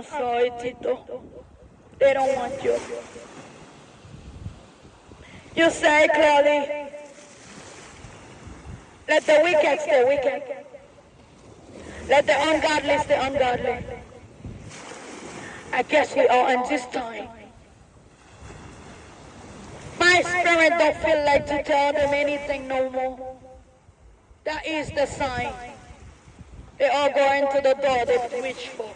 I'm sorry, Tito. They don't want you. You say clearly, let the wicked stay wicked. Let the ungodly stay ungodly. I guess we are in this time. My spirit don't feel like to tell them anything no more. That is the sign. They all going to the door they reach for.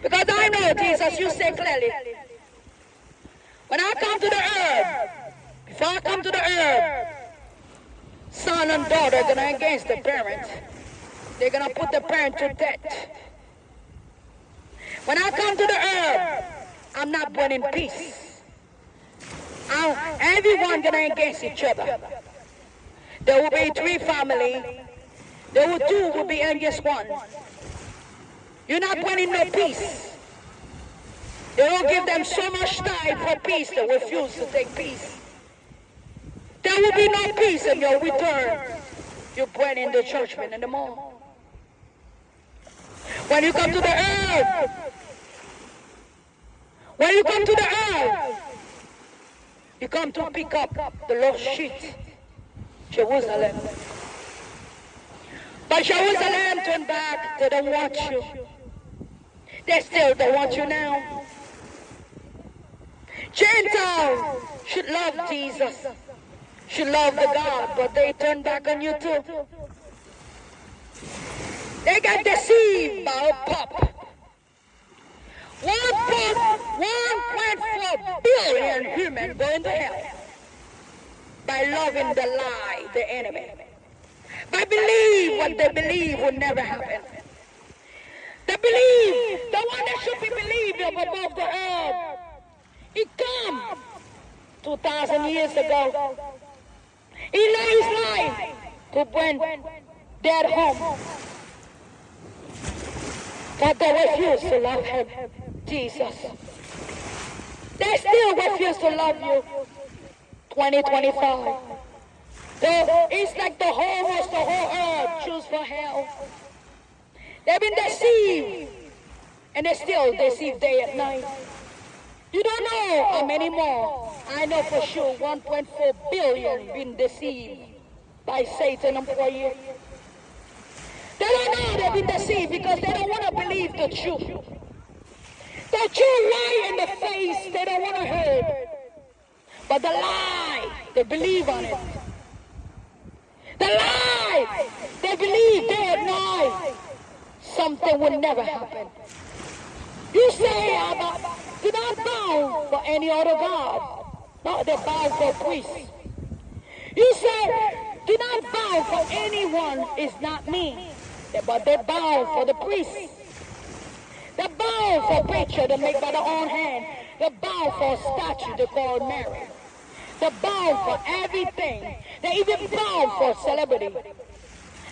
Because I know, Jesus, you say clearly, when I come to the earth, before I come to the earth, son and daughter are going to against the parent. They're going to put the parent to death. When I come to the earth, I'm not born in peace. Everyone going to against each other. There will be 3 families. There will 2 will be against 1. You're not born in no peace. They will give them so much time for peace they refuse to take peace. There will be no peace in your return. You're born in the judgment in the morning. When you come to the earth, you come to pick up the lost sheep, Jerusalem. But Jerusalem turned back, they don't want you. They still don't want you now. Gentiles should love Jesus, should love the God, but they turn back on you too. They got deceived by a pop. 1.4 billion humans going to hell by loving the lie, the enemy. By believe what they believe will never happen. They believe the one that should be believed of above the earth. He come 2,000 years ago. He laid his life to bring dead home. But they refuse to love him, Jesus. They still refuse to love you. 2025. It's like the whole earth choose for hell. They've been deceived. And they still deceive day and night. You don't know how many more. I know for sure 1.4 billion been deceived by Satan and for you. They don't know they've been deceived because they don't want to believe the truth. The truth lie in the face, they don't want to hear. But the lie, they believe on it. The lie, they believe day and night. Something will never happen. You say, Abba, do not bow for any other God. No, they bow for priests. You say, do not bow for anyone, it's not me. But they bow for the priests. They bow for preacher they make by their own hand. They bow for a statue they call Mary. They bow for everything. They even bow for celebrity.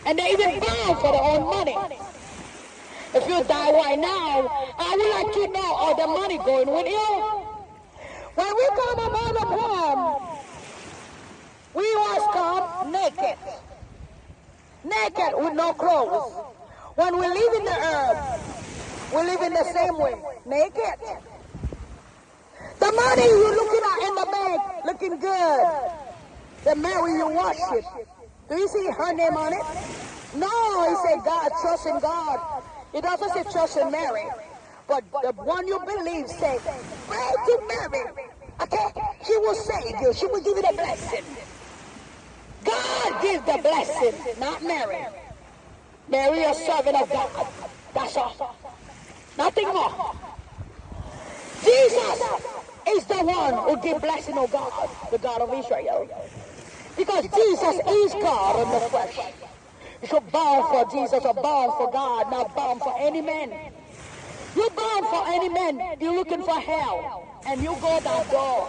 And they even bow for their own money. If you die right now, I would like to know all the money going with you. When we come among the poem, we was come naked. Naked with no clothes. When we live in the earth, we live in the same way, naked. The money you're looking at in the bank, looking good. The Mary you worship, do you see her name on it? No, he said God, trust in God. It doesn't say trust in Mary. But the one you believe say, pray to Mary. Okay? She will save you. She will give you the blessing. God gives the blessing, not Mary. Mary is a servant of God. That's all. Nothing more. Jesus is the one who gives blessing of God, the God of Israel. Because Jesus is God in the flesh. You should bow for Jesus or bow for God, not bow for any man. You bow for any man, you're looking for hell. And you go that door.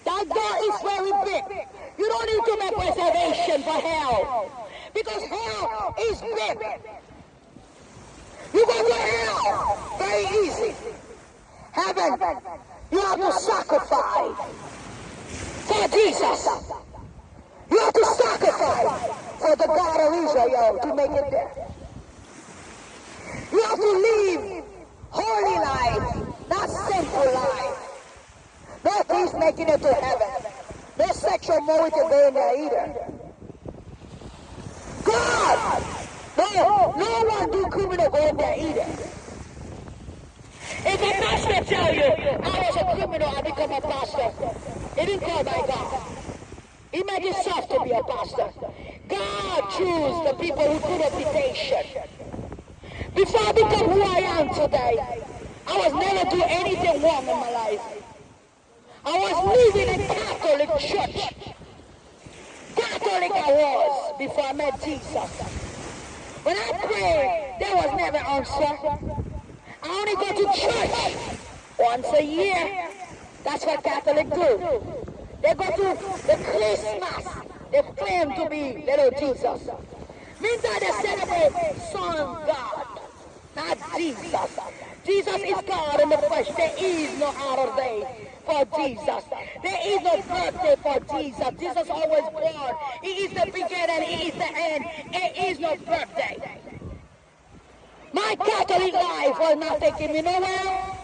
That door is very big. You don't need to make reservation for hell. Because hell is big. You go to hell very easy. Heaven, you have to sacrifice for Jesus. You have to sacrifice for the God of Israel to make it there. You have to leave home making it to heaven. No sexual morality going there either. God! No one do criminal going there either. If a pastor tell you, I was a criminal, I become a pastor, it didn't call by God. He made himself to be a pastor. God chose the people who could have been patient. Before I become who I am today, I was never doing anything wrong in my life. I was living in Catholic church. Catholic I was before I met Jesus. When I prayed, there was never answer. I only go to church once a year. That's what Catholics do. They go to the Christmas. They claim to be little Jesus. Meantime, they celebrate Son of God, not Jesus. Jesus is God in the flesh. There is no other day for Jesus. There is no birthday for Jesus. Jesus always born. He is the beginning. He is the end. There is no birthday. My Catholic life was not taking me nowhere.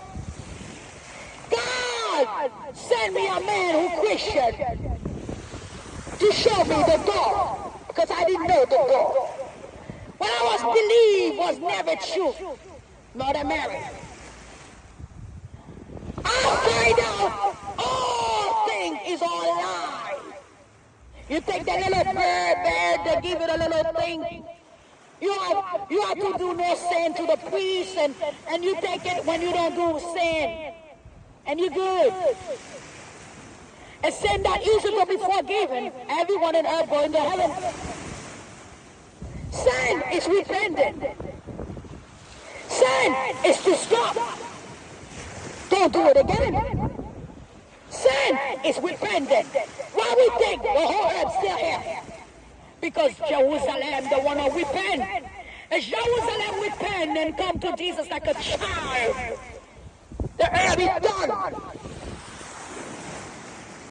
God sent me a man who Christian to show me the door, because I didn't know the door. What I was believed was never true, not a marriage. I find out all things is all lie. You take the little bird, they give it a little thing. You have to do no sin to the priest, and you take it when you don't do sin, and you're good. A sin that easy to be forgiven, everyone on earth going to heaven. Sin is repentant. Sin is to stop. Don't do it again. Sin is repentant. Why we think the whole earth still here? Because Jerusalem, they want to repent. As Jerusalem repent and come to Jesus like a child, the earth is done.